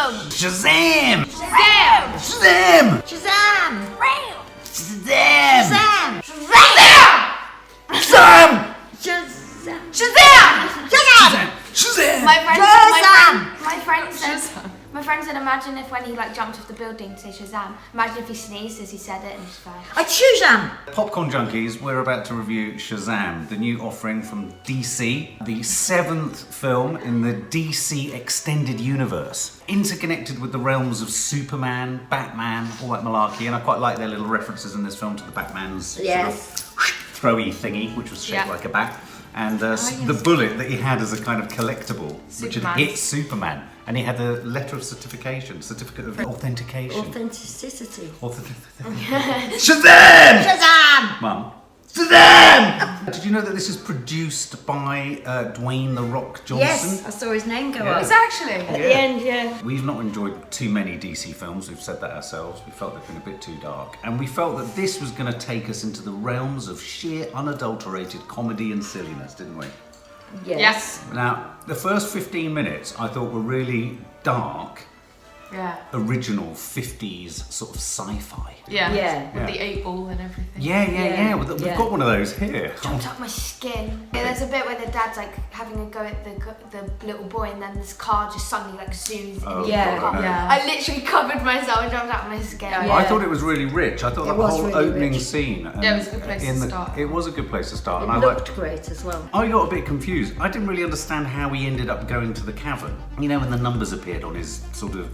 Shazam! Shazam! Shazam! Shazam! Shazam! Shazam! Shazam! Shazam! Shazam! Shazam! Shazam! My friend said, imagine if when he like jumped off the building to say Shazam, imagine if he sneezed as he said it and just fell. I Shazam! Popcorn Junkies, we're about to review Shazam, the new offering from DC, the 7th film in the DC extended universe, interconnected with the realms of Superman, Batman, all that malarkey, and I quite like their little references in this film to the Batman's sort of throwy thingy, which was shaped like a bat, and the bullet that he had as a kind of collectable, which had hit Superman. And he had the letter of certificate of authentication. Authenticity. Shazam! Shazam! Mum. Shazam! Did you know that this is produced by Dwayne "The Rock" Johnson? Yes, I saw his name go up. It's actually. At the end, yeah. We've not enjoyed too many DC films, we've said that ourselves. We felt they've been a bit too dark. And we felt that this was going to take us into the realms of sheer unadulterated comedy and silliness, didn't we? Yes. Now, the first 15 minutes I thought were really dark, original 50s sort of sci-fi. With the 8-ball and everything. We've got one of those here. Jumped up my skin. Yeah, there's a bit where the dad's like having a go at the little boy, and then this car just suddenly like zooms in. I literally covered myself and jumped out of my skin. I thought it was really rich. I thought the whole really opening rich. scene. It was a good place to start. It was a good place to start. It and looked great as well. I got a bit confused. I didn't really understand how he ended up going to the cavern. You know, when the numbers appeared on his sort of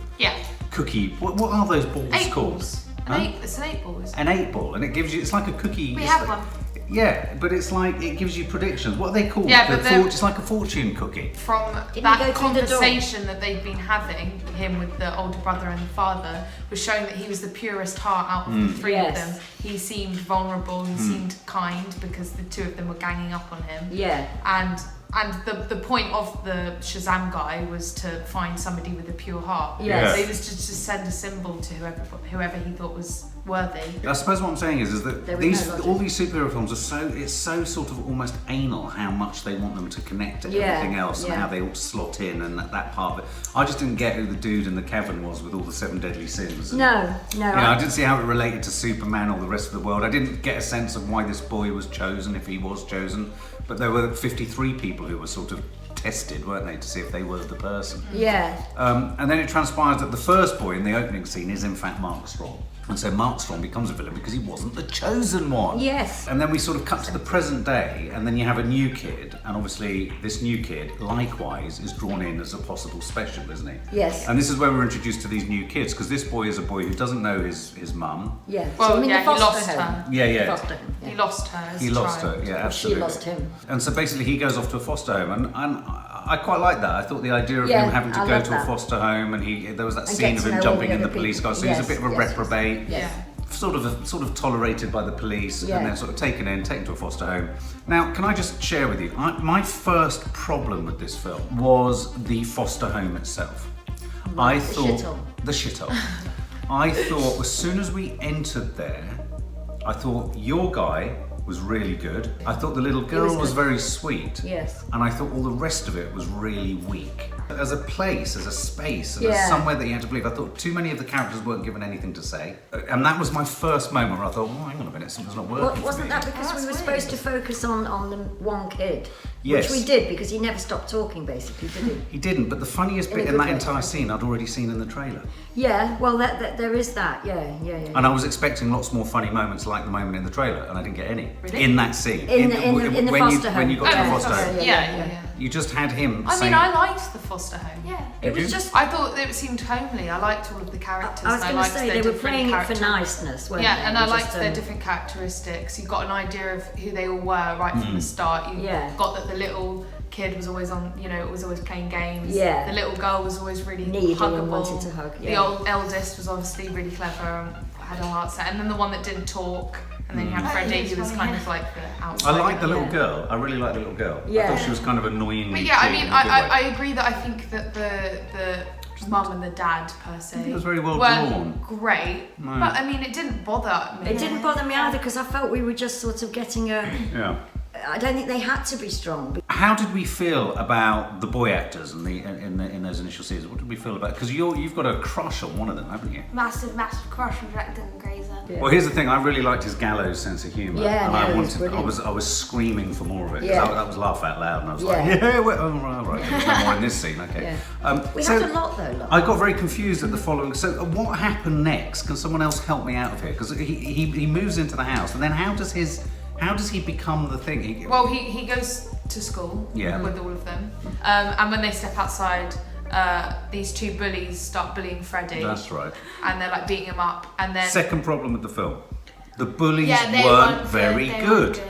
cookie. What are those balls 8 called? balls. It's an 8 ball, isn't it? An 8-ball, and it gives you. It's like a cookie. We have one. Yeah, but it's like it gives you predictions. What are they called? Yeah, but it's like a fortune cookie. From that conversation that they'd been having, him with the older brother and the father, was showing that he was the purest heart out of the three of them. He seemed vulnerable, he seemed kind because the two of them were ganging up on him. Yeah. And the point of the Shazam guy was to find somebody with a pure heart. Yes. So he was just to send a symbol to whoever he thought was worthy. I suppose what I'm saying is that all these superhero films are it's so sort of almost anal how much they want them to connect to everything else and how they all slot in and that part of it. I just didn't get who the dude in the cavern was with all the 7 deadly sins. And, I didn't see how it related to Superman or the rest of the world. I didn't get a sense of why this boy was chosen, if he was chosen. But there were 53 people who were sort of tested, weren't they, to see if they were the person. Yeah. And then it transpires that the first boy in the opening scene is in fact Mark Strong. And so Mark Strong becomes a villain because he wasn't the chosen one. Yes. And then we sort of cut to the present day, and then you have a new kid, and obviously this new kid, likewise, is drawn in as a possible special, isn't he? Yes. And this is where we're introduced to these new kids, because this boy is a boy who doesn't know his mum. Yeah. Well, so he lost her. Foster home. He lost her as He a lost child. her, yeah, absolutely. She lost him. And so basically he goes off to a foster home, and I quite like that. I thought the idea of him having to go to a foster home, and there was that scene of him jumping in the police car, so he's a bit of a reprobate. Yes. Sort of tolerated by the police and then sort of taken to a foster home. Now, can I just share with you, my first problem with this film was the foster home itself. I thought the shithole. I thought as soon as we entered there, I thought your guy was really good. I thought the little girl was very sweet. Yes. And I thought all the rest of it was really weak. As a place, as a space, and as somewhere that you had to believe, I thought too many of the characters weren't given anything to say. And that was my first moment where I thought, oh, hang on a minute, something's not working. Wasn't that because we were supposed to focus on the one kid? Yes. Which we did, because he never stopped talking, basically, did he? He didn't, but the funniest bit in that entire scene I'd already seen in the trailer. Yeah, well, there is that, yeah. And I was expecting lots more funny moments like the moment in the trailer, and I didn't get any. Really? In that scene. In the foster home. When you got to the foster home. Yeah. You just had him I liked the foster home. Yeah. It was just... I thought it seemed homely. I liked all of the characters. I was going to say, they were playing it for niceness, weren't they? And I liked their different characteristics. You got an idea of who they all were right from the start. You got that the little kid was always on, was always playing games. Yeah. The little girl was always really needy huggable. and wanted to hug. The eldest was obviously really clever and had a heart set. And then the one that didn't talk. And then you had Freddie, who was kind of like the outsider. I like the little girl. I really like the little girl. Yeah. I thought she was kind of annoying. But I agree that I think that the mum and the dad per se it was very well weren't drawn. Great, No. but I mean it didn't bother me. It didn't bother me either, because I felt we were just sort of getting a I don't think they had to be strong. How did we feel about the boy actors in those initial seasons? What did we feel about? Because you've got a crush on one of them, haven't you? Massive crush on Dylan Grazer. Yeah. Well, here's the thing. I really liked his gallows sense of humour, Yeah, and no, I was screaming for more of it. Yeah. That was laugh out loud, and I was like, yeah, well, all right, there's no more in this scene. Okay. Yeah. We had a lot though. I got very confused at the following. So, what happened next? Can someone else help me out of here? Because he moves into the house, and then how does he become the thing? He goes to school with all of them, and when they step outside, these two bullies start bullying Freddie. That's right. And they're like beating him up, and then second problem with the film, the bullies weren't very good.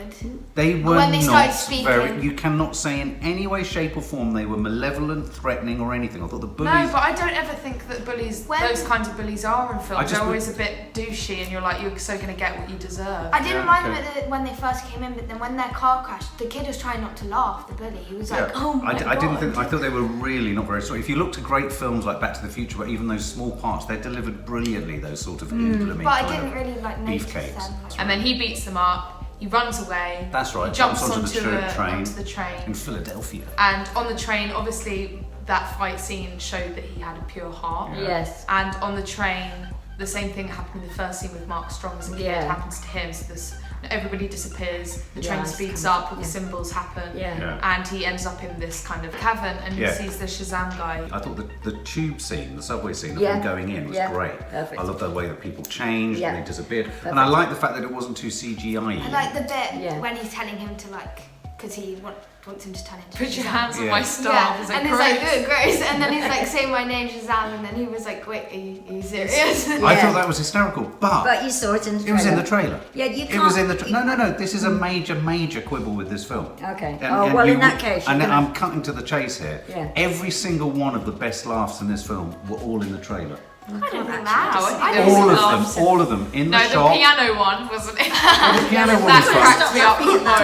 They were when they not speaking, very. You cannot say in any way, shape, or form they were malevolent, threatening, or anything. I thought the bullies. No, but I don't ever think that bullies, those kinds of bullies, are in films. They're always a bit douchey, and you're like, you're so gonna get what you deserve. I didn't mind them when they first came in, but then when their car crashed, the kid was trying not to laugh. The bully, he was like, "Oh my God." I thought they were really not very strong. If you look to great films like Back to the Future, where even those small parts, they're delivered brilliantly. Those sort of implementing. But I didn't really like beefcakes. them. And then he beats them up. He runs away. That's right. He jumps onto the train in Philadelphia. And on the train, obviously, that fight scene showed that he had a pure heart. Yeah. Yes. And on the train, the same thing happened in the first scene with Mark Strong as a kid happens to him. So everybody disappears, the train speeds up, all the symbols happen, and he ends up in this kind of cavern, and he sees the Shazam guy. I thought the tube scene, the subway scene of him going in was great. Perfect. I love the way that people changed and they disappeared. Perfect. And I like the fact that it wasn't too CGI-y. I like the bit when he's telling him to because he wants him to turn into Put your hands on my staff. Yeah. And he's like, "Good, gross." And then he's like, "Say my name, Shazam." And then he was like, "Wait, are you serious?" I thought that was hysterical, but you saw it in the trailer. It was in the trailer. Yeah, you can't. It was in the No. This is a major quibble with this film. Okay. And in that case. And I'm cutting to the chase here. Yeah. Every single one of the best laughs in this film were all in the trailer. I don't think that. All of them in the shop. No, the piano one wasn't it? The piano one that was cracked me up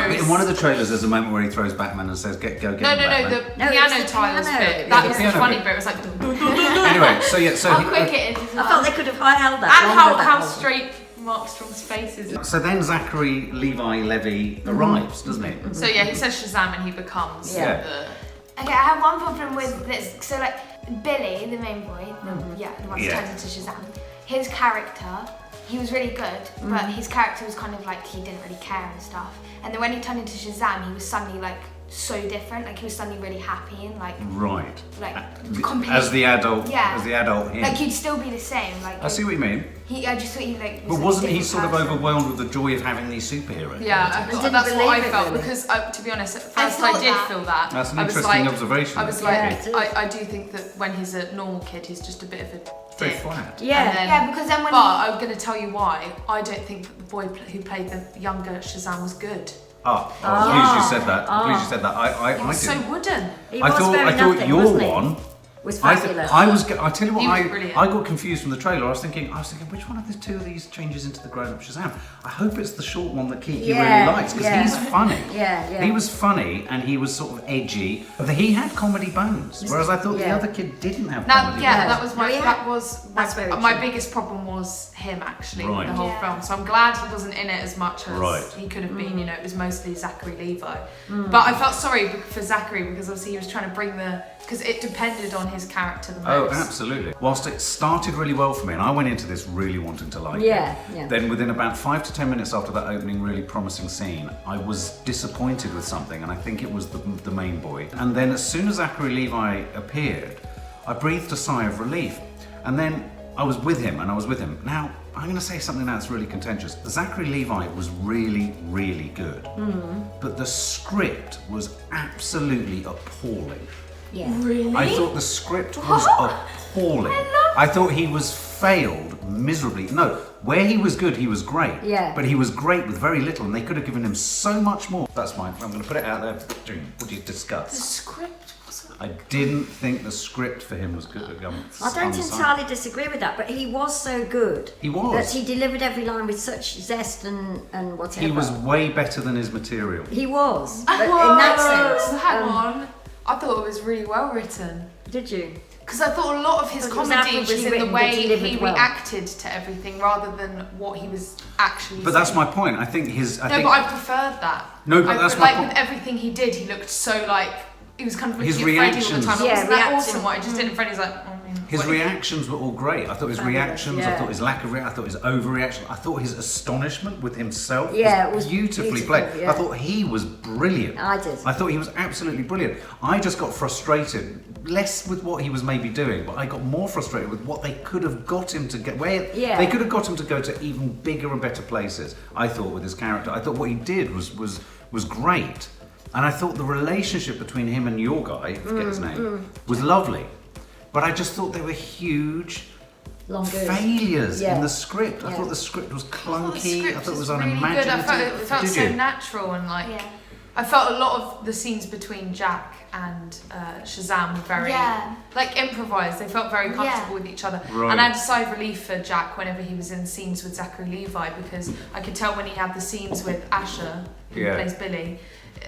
But in one of the trailers, there's a moment where he throws Batman and says, "Go get him, Batman." The piano tiles bit. That was the funny bit. It was like. Anyway, so how quick it is. I felt they could have held that. And how straight Mark Strong's face is. So then Zachary Levi arrives, doesn't he? So he says Shazam and he becomes the. Okay, I have one problem with this. So Billy, the main boy, the one that turns into Shazam, his character, he was really good, but his character was kind of like he didn't really care and stuff. And then when he turned into Shazam, he was suddenly so different. He was suddenly really happy and completely as the adult him. He'd still be the same. I see what you mean. I just thought he But wasn't he sort of overwhelmed with the joy of having these superheroes? Yeah, that's what I felt because to be honest, at first I did feel that. That's an interesting observation. I was I do think that when he's a normal kid, he's just a bit of a very flat. Yeah, because then when. But I'm going to tell you why. I don't think that the boy who played the younger Shazam was good. Please you said that. Please you said that. I was so wooden. I thought your one was fabulous. I tell you what, I got confused from the trailer. I was thinking, which one of the two of these changes into the grown-up Shazam? I hope it's the short one that Kiki really likes because he's funny. He was funny and he was sort of edgy. But he had comedy bones, whereas I thought the other kid didn't have comedy bones. That was my biggest problem was him actually in the whole film. So I'm glad he wasn't in it as much as he could have been. It was mostly Zachary Levi. But I felt sorry for Zachary because obviously he was trying to bring because it depended on his character the most. Oh, absolutely. Whilst it started really well for me, and I went into this really wanting to like it, then within about 5 to 10 minutes after that opening really promising scene, I was disappointed with something, and I think it was the main boy. And then as soon as Zachary Levi appeared, I breathed a sigh of relief. And then I was with him. Now, I'm going to say something that's really contentious. Zachary Levi was really, really good. But the script was absolutely appalling. Yeah. Really? I thought the script was appalling. I thought he was failed miserably. No, where he was good, he was great. Yeah. But he was great with very little, and they could have given him so much more. That's mine. I'm going to put it out there. What do you discuss? The script wasn't. I didn't think the script for him was good. I don't entirely disagree with that, but he was so good. He was. That he delivered every line with such zest and whatever. He was way better than his material. He was. But in that sense. Hang on. I thought it was really well written. Did you? Because I thought a lot of his It was comedy was averagely in the written, way but delivered he well. reacted to everything rather than what he was actually But that's saying. my point. I think his. But I preferred that. No, but that's my point. With everything he did, he looked so like he was kind of His looking at Freddie all the reactions. time. Yeah, Wasn't that reacting. awesome? What I just did, and Freddie's like, His what- reactions were all great. I thought his reactions, I yeah. thought his lack of reaction, I thought his overreaction, I thought his astonishment with himself Yeah, was, it was beautifully beautiful, played. yeah. I thought he was brilliant. I did. I thought he was absolutely brilliant. I just got frustrated, less with what he was maybe doing, but I got more frustrated with what they could have got him to get, where Yeah. they could have got him to go to even bigger and better places, I thought, with his character. I thought what he did was great. And I thought the relationship between him and your guy, I forget his name, was lovely. But I just thought they were huge failures in the script. I thought the script was clunky. I thought it was really unimaginative. good. I felt Did so you? natural and like. Yeah. I felt a lot of the scenes between Jack and Shazam were very like improvised. They felt very comfortable with each other. Right. And I had a sigh of relief for Jack whenever he was in scenes with Zachary Levi, because I could tell when he had the scenes with Asher, who plays Billy.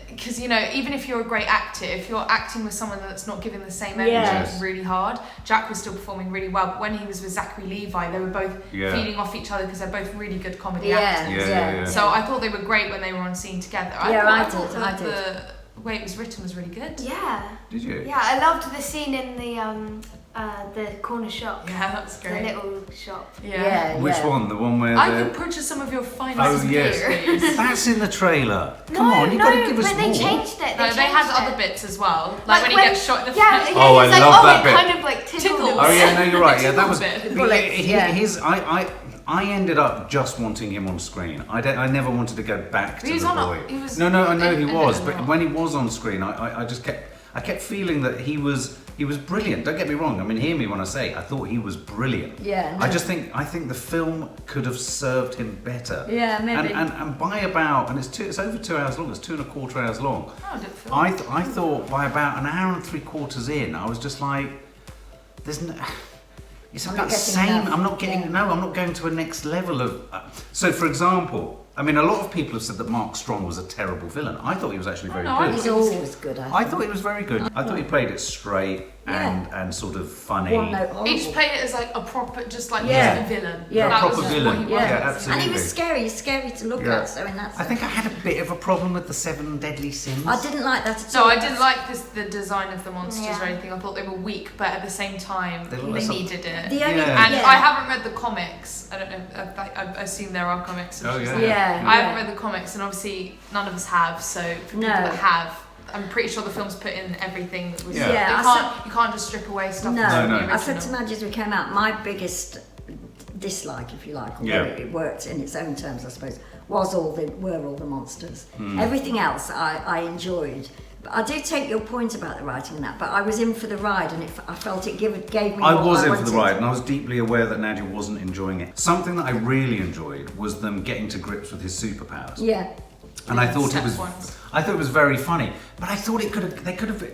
Because, you know, even if you're a great actor, if you're acting with someone that's not giving the same energy, it's really hard. Jack was still performing really well, but when he was with Zachary Levi, they were both feeding off each other because they're both really good comedy actors. So I thought they were great when they were on scene together. I thought the way it was written was really good. Yeah. Did you? Yeah, I loved the scene in the corner shop. Yeah, that's great. The little shop. Which one? The one where I could purchase some of your finest Oh yes, please. that's in the trailer. Come on, you've got to give us but more. they changed it. No, they had other bits as well, like when he gets shot in the yeah, foot. Oh, I he's like, love that it bit. kind of like tickled him. Oh yeah, no, you're right. Yeah, that was. Bullets, I ended up just wanting him on screen. I never wanted to go back to He was the on boy. he was No, I know he in was, it but a lot. when he was on screen, I just kept feeling that he was brilliant. Don't get me wrong. I mean, hear me when I say I thought he was brilliant. Yeah. I think the film could have served him better. Yeah, maybe. And by about, and it's over 2 hours long. It's 2.25 hours long. Oh, I didn't feel I thought by about an hour and 3/4 in, I was just like, there's no. It's a bit same. I'm not getting. No, I'm not going to a next level of. So, for example, I mean, a lot of people have said that Mark Strong was a terrible villain. I thought he was actually very good. He's always good. I thought he was very good. I thought he played it straight and sort of funny. One note horrible. he just played it as like a proper, just like Yeah. a villain. Yeah. A That proper was just villain. what he Yeah, was. absolutely. And he was scary. He's scary to look Yeah. at. So in that sense. I think I had a bit of a problem with the 7 deadly sins. I didn't like that at No, all. I didn't like the design of the monsters Yeah. or anything. I thought they were weak, but at the same time, They they, were some- needed it. The only, Yeah. And I haven't read the comics. I don't know. I assume there are comics. Oh, yeah. Yeah. I haven't read the comics, and obviously none of us have. So for people that have, I'm pretty sure the film's put in everything that was. Yeah. Yeah, You can't just strip away stuff. No, from the No. I said to original. Madge as we came out, my biggest dislike, if you like, although Yeah. it worked in its own terms, I suppose, were all the monsters. Hmm. Everything else I enjoyed. But I do take your point about the writing and that, but I was in for the ride, and I felt it gave me I what was in for wanted. the ride, and I was deeply aware that Nadia wasn't enjoying it. Something that I really enjoyed was them getting to grips with his superpowers. Yeah. And I thought Step it was, ones. very funny. But I thought they could have.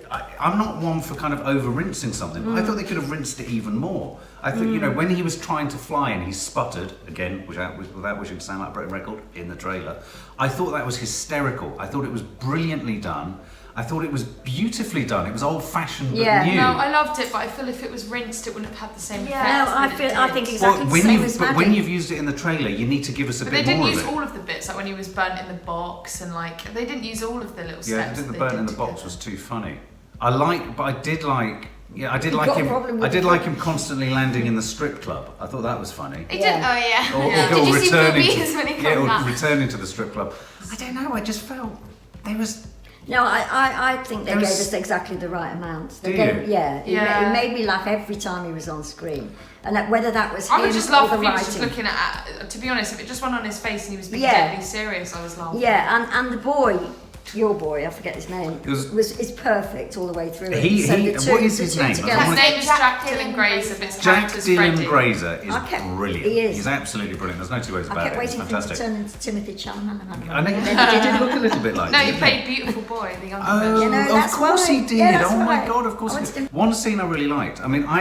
I'm not one for kind of over rinsing something, but I thought they could have rinsed it even more. I think you know when he was trying to fly and he sputtered again, without wishing to sound like a broken record in the trailer. I thought that was hysterical. I thought it was brilliantly done. I thought it was beautifully done. It was old-fashioned but new. No, I loved it, but I feel if it was rinsed, it wouldn't have had the same effect. No, that it I did. think exactly the when same you've as but Maddie. when you've used it in the trailer, you need to give us a But bit they didn't more use of it. all of the bits, like when he was burnt in the box, and like they didn't use all of the little Yeah, I steps. think the that burn they in did the box together. was too funny. I did like You've got a problem with I did the- like him constantly landing in the strip club. I thought that was funny. It Yeah. did. Oh yeah. Or Did you see returning movies when he yeah, comes or back? returning to the strip club. I don't know. I just felt there was. No, I think they There gave was- us exactly the right amount. They Do gave, you? yeah, Yeah. It made me laugh every time he was on screen, and whether that was I him would just or laugh the if he was just writing. looking at. To be honest, if it just went on his face and he was being Yeah. deadly serious, I was laughing. Yeah, and the boy, your boy, I forget his name, is perfect all the way through. He- So he- the two, what is the his two name? I together- don't His wanna- name is Jack Jack Dylan Dylan Grazer, Grazer. but his Jack character's Dylan Freddie. Grazer is I kept- brilliant. he is. He's absolutely brilliant. There's no two ways I about kept it. It's waiting for him to fantastic. turn into Timothy Chalamet. I know he did look a little bit like. No, him, he didn't played Beautiful Boy, the younger Oh, version. You know, of that's course why. he did. Yeah, that's Oh my why. god, of course I he wanted did. to- One scene I really liked. I mean, I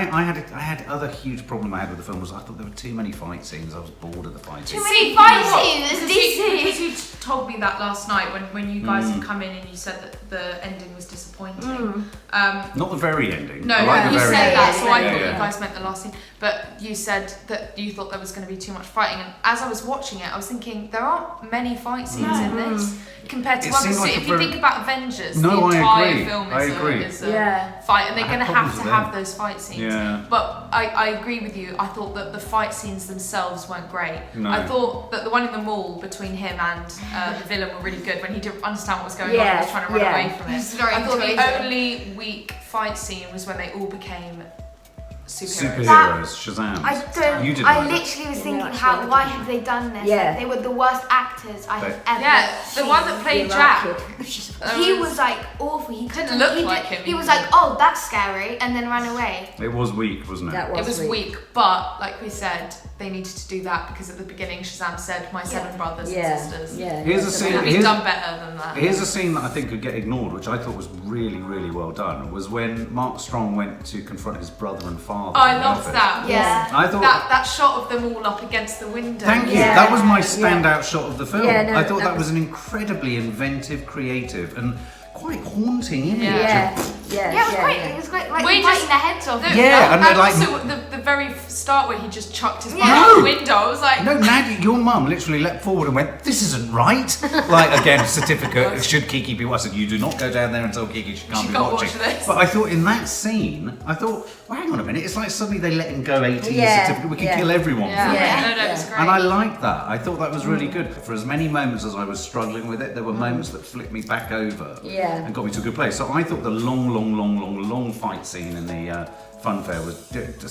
had other huge problem I had with the film was I thought there were too many fight scenes. I was bored of the fight scenes. many See, fight you know what? scenes, Because DC. you told me that last night when you guys to come in and you said that the ending was disappointing. Not the very ending. No, I like the you very said ending. that, so I thought you guys meant the last scene. But you said that you thought there was going to be too much fighting, and as I was watching it, I was thinking there aren't many fight scenes in this compared to It others. seemed like If a you very- think about Avengers, No, the I entire agree. film I is agree. a fight, and they're I going to had have problems to with have them. those fight scenes. Yeah. But I agree with you. I thought that the fight scenes themselves weren't great. No. I thought that the one in the mall between him and the villain were really good when he didn't understand what was going on and was trying to run away from it. It's very I thought crazy. the only weak fight scene was when they all became superheroes. Superheroes, Shazam. I don't. You didn't I like that. literally was No, thinking, actually, why have they done this? Yeah. Like, they were the worst actors I have ever Yeah, the seen. one that played You're Jack. right, He was like awful. He Didn't couldn't look he like did- him He was either. like, oh, that's scary, and then ran away. It was weak, wasn't it? That It was weak. weak, but like we said, they needed to do that because at the beginning Shazam said, "My seven brothers and sisters." Here's a They scene. could have done better than that. Here's a scene that I think could get ignored, which I thought was really, really well done. Was when Mark Strong went to confront his brother and father. I in the loved office. that. Yeah. I thought. That shot of them all up against the window. Thank you. Yeah. That was my Yeah. standout shot of the film. Yeah, no, I thought that that was an incredibly inventive, creative, and quite haunting image. Yeah. Yeah, it was great. It was great. Like We biting just- their heads off. Yeah, and they're like- also the very start where he just chucked his Yeah. mum out No. the window. I was like, No, Nadia, your mum literally leapt forward and went, "This isn't right." Like, again, certificate, should Kiki be watching? I said, you do not go down there and tell Kiki she can't be can't watching. watch this. But I thought in that scene, well, hang on a minute, it's like suddenly they let him go 18 Yeah, certificate, we can yeah. kill everyone yeah, for it. no, it was great. And I liked that. I thought that was really good. For as many moments as I was struggling with it, there were moments that flipped me back over and got me to a good place. So I thought the long fight scene in the funfair was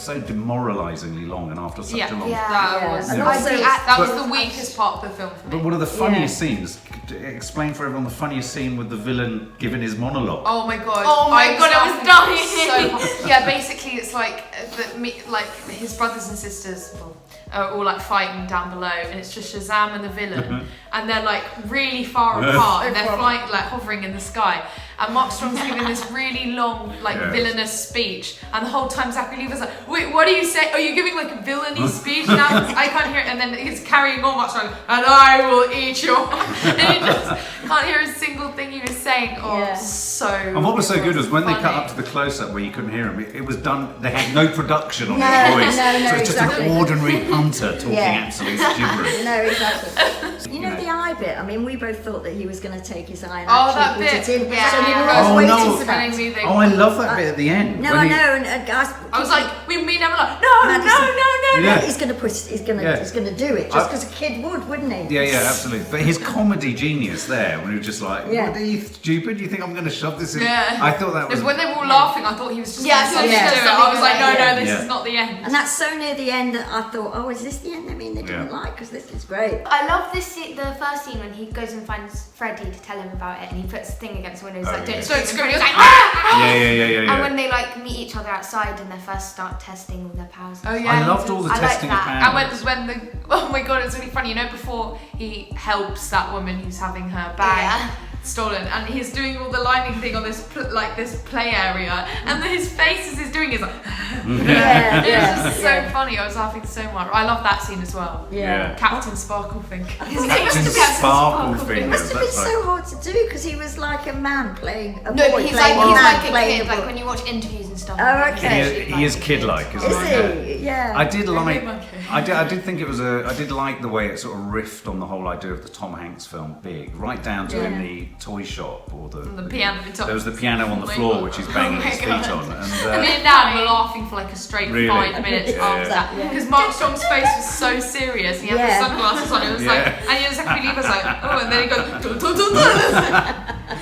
so demoralisingly long, and after such a long. That was And also- that was the weakest part of the film for me. But one of the funniest scenes. Explain for everyone the funniest scene with the villain giving his monologue. Oh my god! Oh my God, I was dying. So hard. Yeah, basically it's like like his brothers and sisters are all like fighting down below, and it's just Shazam and the villain, and they're like really far apart, and they're flying like hovering in the sky. And Mark Strong's giving this really long, like villainous speech, and the whole time Zachary Levi's like, "Wait, what are you saying? Are you giving like a villainy speech now?" I can't hear it, and then he's carrying on Mark Strong, and I will eat your. And you just can't hear a single thing he was saying. Oh, so. And what was so good was when they cut funny. up to the close-up where you couldn't hear him. It was done. They had no production on No, his voice, no, so it's just exactly. an ordinary punter talking absolute gibberish. No, exactly. You know the eye bit? I mean, we both thought that he was going to take his eye and Oh, that actually put bit. it in. Yeah. So we were Oh, all waiting no. for that. Oh, I love that bit at the end. No, when I he- know, and guys. I was like, we mean I'm like, Madison. no. Yeah. He's gonna do it just because a kid would, wouldn't he? Yeah, absolutely. But his comedy genius there, when he was just like, Yeah. "What are you stupid? You think I'm going to shove this in?" Yeah. I thought that was. Because when they were all laughing, I thought he was just Yeah, going to yeah. do it. I was like, no, this Yeah. is not the end. And that's so near the end that I thought, oh, is this the end? I mean, they didn't like because this is great. I love this scene, the first scene when he goes and finds Freddy to tell him about it, and he puts the thing against the window. He's like, yeah. don't So it's scream. screaming. He's like, ah! Yeah. And when they like meet each other outside and they first start testing all their powers. Oh yeah. I loved all the I like testing of that. And powers. when the oh my god, it's really funny. You know, before he helps that woman who's having her bag stolen, and he's doing all the lining thing on this this play area, and his face as he's doing is like. It was just so funny. I was laughing so much. I love that scene as well. Yeah. Captain Sparkle thing. Captain Sparkle It fingers. must have been That's right. so hard to do because he was like a man playing a No, boy but he's playing like a man a playing kid. a Like boy. when you watch interviews and stuff. Oh, okay. He is kid-like, isn't Is he? Yeah. I did like. Okay. I did think it was I did like the way it sort of riffed on the whole idea of the Tom Hanks film Big, right down to in the toy shop or the piano. There was the piano on the floor which he's banging his feet on, and Me and Dan were laughing for like a straight Really? 5 minutes Yeah, after yeah. that because Mark Strong's face was so serious. And he had the sunglasses on. It was like, and you know, Zachary Levi was like, oh, and then he goes. Dun, dun, dun, dun.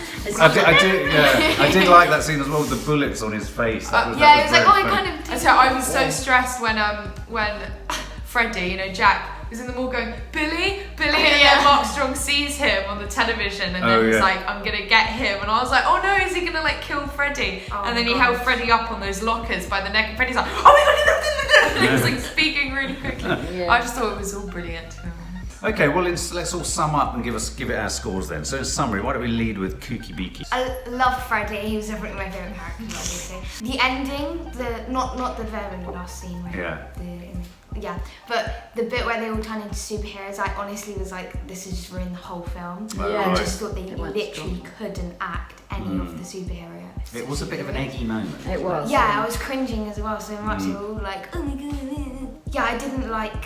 I did like that scene as well with the bullets on his face. That was, Yeah, he that was like, very oh, funny. I kind of. So I was so stressed when Freddie, you know, Jack, was in the mall going, Billy, and then Mark Strong sees him on the television, and then he's like, I'm gonna get him, and I was like, oh no, is he gonna like kill Freddie? And then he held Freddie up on those lockers by the neck, and Freddie's like, oh my god, and he was like speaking really quickly. I just thought it was all brilliant. Okay, well let's all sum up and give it our scores then. So in summary, why don't we lead with Kooky Beaky? I love Freddy. He was definitely my favourite character, obviously. The ending, not the very last scene where Yeah, but the bit where they all turn into superheroes, I honestly was like, this has just ruined the whole film. Yeah. I just thought they weren't literally strong. couldn't act any of the superheroes. It was a bit of an eggy moment. It was. Yeah, I was cringing as well so much. They were all like, oh my god. Yeah, I didn't like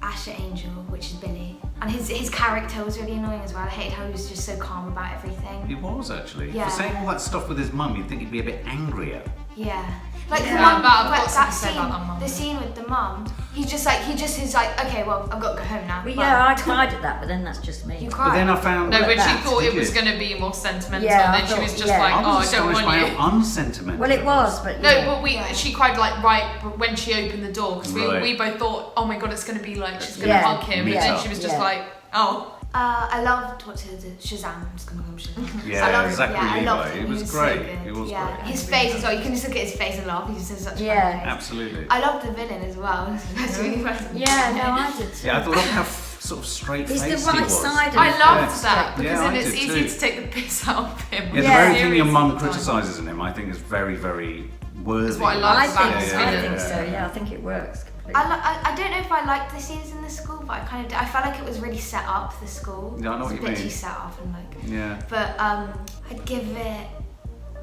Asher Angel, which is Billy. And his character was really annoying as well. I hated how he was just so calm about everything. He was actually. Yeah. For saying all that stuff with his mum, you'd think he'd be a bit angrier. Yeah. Like Yeah, the mum, but I've got that something to say scene, about that mum. the scene with the mum, he just is like, okay, well, I've got to go home now. Well, Bye. yeah, I cried at that, but then that's just me. You But cried. then I found No, but she that. thought it Did was you? going to be more sentimental, Yeah, I and then she was thought- just yeah. like, I oh, was I don't astonished want by you. how unsentimental. Well, it was, but No, yeah. but she cried like right when she opened the door because Right. we both thought, oh my god, it's going to be like she's going to Yeah. hug him, Me and then too. she was just Yeah. like, oh. I loved what's his Shazam. I'm just gonna call him Shazam. Yeah, I loved, Zachary I loved Levi. him. It was so great. good. It was yeah. great. His face as well. You can just look at his face and laugh. He just has such a Yeah. funny face. Absolutely. I loved the villain as well. That's really funny. Yeah, no, I did too. Yeah, I thought of how sort of straight He's faced the he right was. side of I it. loved Yes. that because Yeah, then I it's did easy too. to take the piss out of him. Yeah, the Yeah. very thing your Serious mum all the time. criticises in him, I think is very, very worthy. That's what I love I about think, his I villain. think so. Yeah, I think it works completely. I don't know if I liked the scenes in the school, but I kind of did. I felt like it was really set up, the school. Yeah, I know It was what you a bit mean. too set up and like. Yeah. But I'd give it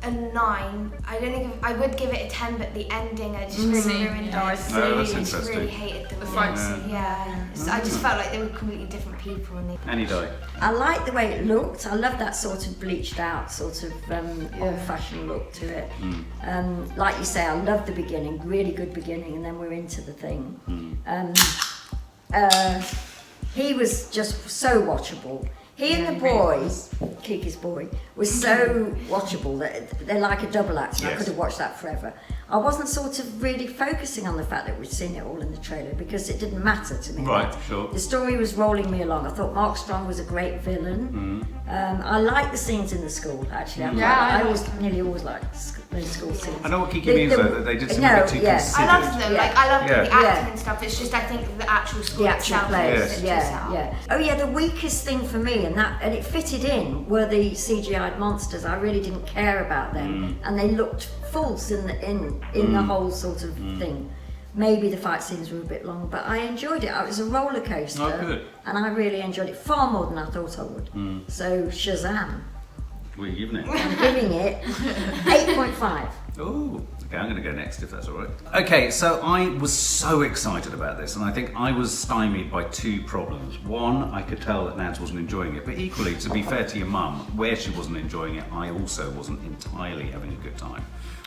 a 9. I don't think I would give it a 10, but the ending I just really ruined it. Oh, I see. Oh, that's I just interesting. really hated The the fight villain. scene. Yeah, I just felt like they were completely different people. And they. Any day. I like the way it looked. I love that sort of bleached out, sort of old-fashioned look to it. Like you say, I love the beginning, really good beginning, and then we're into the thing. He was just so watchable. He and the boy, Kiki's boy, was so watchable that they're like a double act. I Yes. could have watched that forever. I wasn't sort of really focusing on the fact that we'd seen it all in the trailer because it didn't matter to me. Right, sure. The story was rolling me along. I thought Mark Strong was a great villain. I like the scenes in the school, actually. I nearly always like those school scenes. I know what Kiki means though, that they did something a bit too considered. I loved them. Yeah. Like I loved Yeah. the acting Yeah. and stuff. It's just I think the actual school The actual itself plays, was a bit too set up. yeah. Oh yeah, the weakest thing for me, and it fitted in, were the CGI'd monsters. I really didn't care about them, and they looked false in the whole sort of thing. Maybe the fight scenes were a bit long, but I enjoyed it. It was a roller coaster, Oh, good. and I really enjoyed it far more than I thought I would. So Shazam, What are you giving it? I'm giving it 8.5. Oh, okay, I'm going to go next if that's all right. Okay, so I was so excited about this, and I think I was stymied by two problems. One, I could tell that Nads wasn't enjoying it, but equally, to be fair to your mum, where she wasn't enjoying it, I also wasn't entirely having a good time.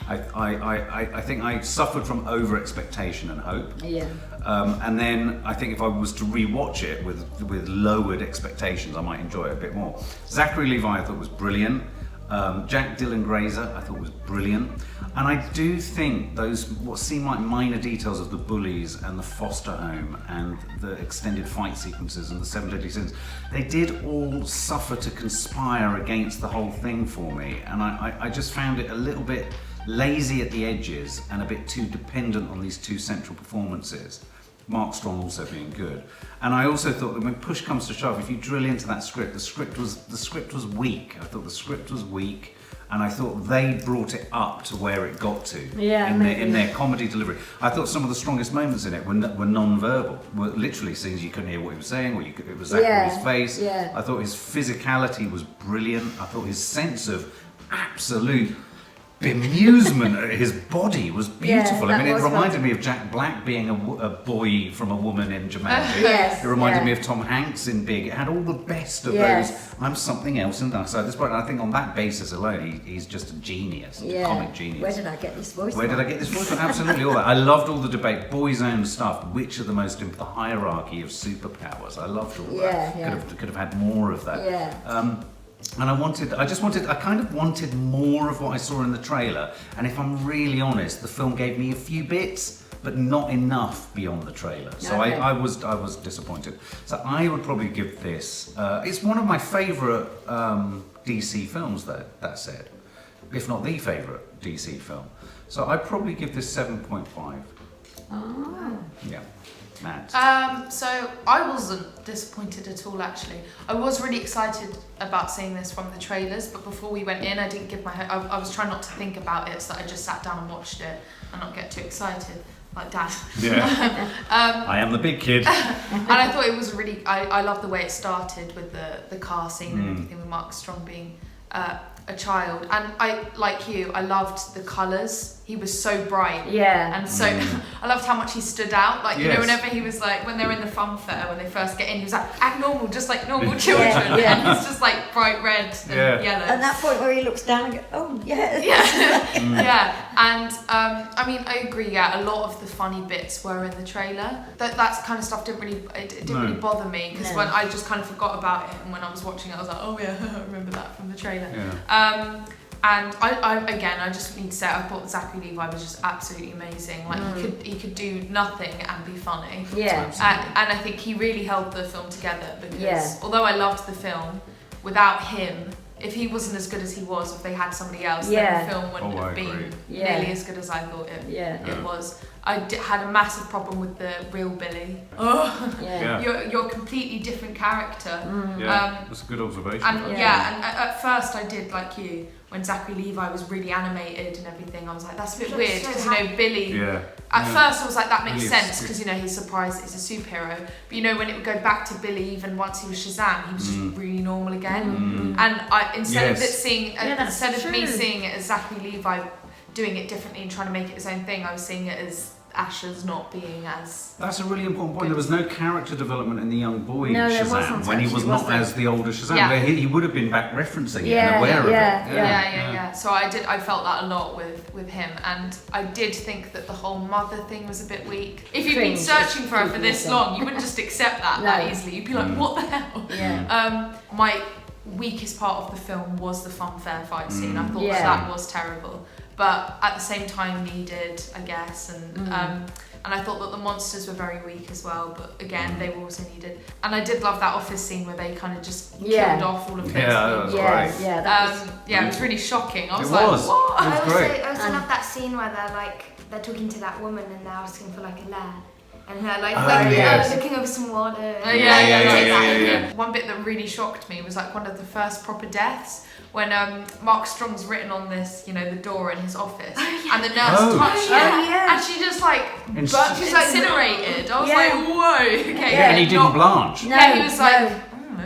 I think I suffered from over-expectation and hope. Yeah. And then I think if I was to re-watch it with lowered expectations, I might enjoy it a bit more. Zachary Levi I thought was brilliant. Dylan Grazer I thought was brilliant. And I do think those what seem like minor details of the bullies and the foster home and the extended fight sequences and the 7 Deadly Sins, they did all suffer to conspire against the whole thing for me. And I just found it a little bit lazy at the edges and a bit too dependent on these two central performances. Mark Strong also being good. And I also thought that when push comes to shove, if you drill into that script, the script was weak. I thought the script was weak, and I thought they brought it up to where it got to in their comedy delivery. I thought some of the strongest moments in it were non-verbal, were literally scenes you couldn't hear what he was saying, or it was Zachary's face. Yeah. I thought his physicality was brilliant. I thought his sense of absolute bemusement at his body was beautiful. Yeah, I mean, it was reminded me of Jack Black being a boy from a woman in Jumanji. Yes, It reminded yeah. me of Tom Hanks in Big. It had all the best of Yes. those. I'm something else in that. So at this point, I think on that basis alone, he's just a genius, a comic genius. Where did I get this voice Where from? did I get this voice from? Absolutely all that. I loved all the debate, boys' own stuff. Which are the most in the hierarchy of superpowers? I loved all that. Yeah. Could have had more of that. Yeah. And I kind of wanted more of what I saw in the trailer. And if I'm really honest, the film gave me a few bits, but not enough beyond the trailer. So Okay. I was disappointed. So I would probably give this. It's one of my favourite DC films. That said, if not the favourite DC film. So I'd probably give this 7.5. Oh. Yeah. Mad. So I wasn't disappointed at all actually. I was really excited about seeing this from the trailers, but before we went in I didn't give I was trying not to think about it, so I just sat down and watched it and not get too excited. like Dad. Yeah. I am the big kid. And I thought it was really, I love the way it started with the car scene and everything, with Mark Strong being a child. And I, like you, I loved the colours. He was so bright. Yeah. And so I loved how much he stood out. Like, you know, Yes. whenever he was like, when they were in the fun fair, when they first get in, he was like, act normal, just like normal children. Yeah. And he's just like bright red and yellow. At that point where he looks down and goes, oh, yeah. Yeah, and I mean, I agree. Yeah, a lot of the funny bits were in the trailer. That kind of stuff didn't really bother me, because when I just kind of forgot about it, and when I was watching it, I was like, oh yeah, I remember that from the trailer. Yeah. And I just need to say, I thought Zachary Levi was just absolutely amazing. Like he could do nothing and be funny. Yeah. And I think he really held the film together, because although I loved the film, without him, if he wasn't as good as he was, if they had somebody else, then the film wouldn't have been nearly as good as I thought it was. I had a massive problem with the real Billy. You're a completely different character. That's a good observation. And and at first I did, like you, when Zachary Levi was really animated and everything, I was like, that's a bit weird, because, you know, Billy, at first I was like, that makes sense, because, you know, he's surprised he's a superhero. But, you know, when it would go back to Billy, even once he was Shazam, he was just really normal again. And instead of me seeing it as Zachary Levi doing it differently and trying to make it his own thing, I was seeing it as Asher's not being as... That's a really important point. There was no character development in the young boy Shazam when he was not as the older Shazam. Yeah. He would have been back referencing it and aware of it. Yeah. So I felt that a lot with him, and I did think that the whole mother thing was a bit weak. If you've been searching for her for this long, you wouldn't just accept that easily. You'd be like, what the hell? Yeah. My weakest part of the film was the fun fair fight scene. I thought that was terrible, but at the same time needed, I guess, and I thought that the monsters were very weak as well, but again, they were also needed. And I did love that office scene where they kind of just killed off all of those people. That was great. It was really shocking. I was It like, was. what? It was great. I also love that scene where they're talking to that woman and they're asking for like a lair. And her looking over some water. Yeah. One bit that really shocked me was like one of the first proper deaths, when Mark Strong's written on this, you know, the door in his office, and the nurse touched it, and she just like she's like incinerated. I was like, whoa, okay. And he didn't blanch. No, he was like,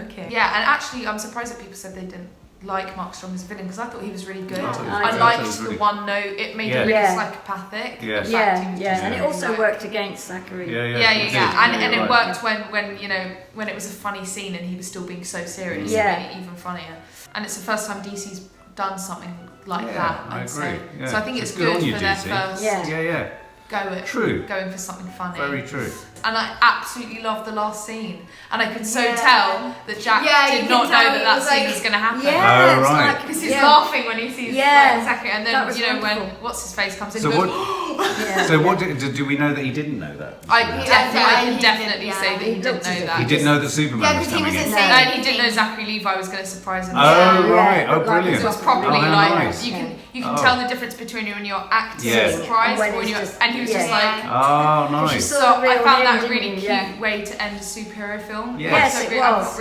okay. Yeah, and actually, I'm surprised that people said they didn't like Mark Strong as a villain, because I thought he was really good. I liked the one note. It made it really psychopathic. And it also worked against Zachary. And it worked when it was a funny scene and he was still being so serious. It made it even funnier. And it's the first time DC's done something like that. I agree. So I think it's good for their first going for something funny. Very true. And I absolutely loved the last scene. And I could so tell that Jack did not know that scene was going to happen. Oh, right. Because he's laughing when he sees Zachary. And then, when what's-his-face comes in and goes, So what do we know that he didn't know that? I can definitely say that he didn't know that. He didn't know that Superman was coming in. And he didn't know Zachary Levi was going to surprise him. Oh, right. Oh, brilliant. So it's probably you can tell the difference between when you're acting surprised or when you're... And he was just like... Oh, nice. So I found that a really cute way to end a superhero film. Yes, it was.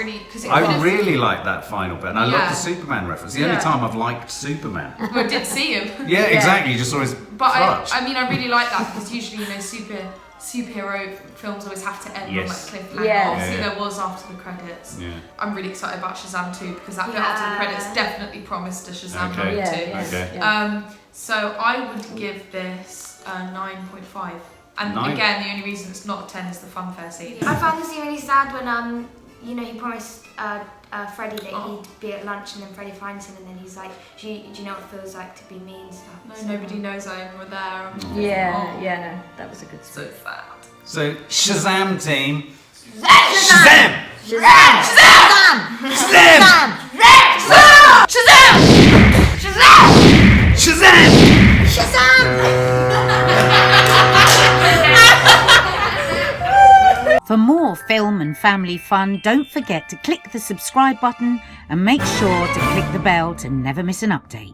I really like that final bit, and I love the Superman reference. The only time I've liked Superman. Well, I did see him. Yeah, exactly. You just saw his crotch. I mean, I really like that, because usually, you know, superhero films always have to end on like cliffhanger. So there was after the credits. I'm really excited about Shazam 2, because that bit after the credits definitely promised a Shazam number 2. So I would give this a 9.5. And again, the only reason it's not a 10 is the funfair scene. I found the scene really sad when he promised Freddie that he'd be at lunch, and then Freddie finds him, and then he's like, do you know what it feels like to be me and stuff? No, nobody knows I ever were there. Yeah, that was a good scene. So sad. So, Shazam team. Shazam! Shazam! For more film and family fun, don't forget to click the subscribe button and make sure to click the bell to never miss an update.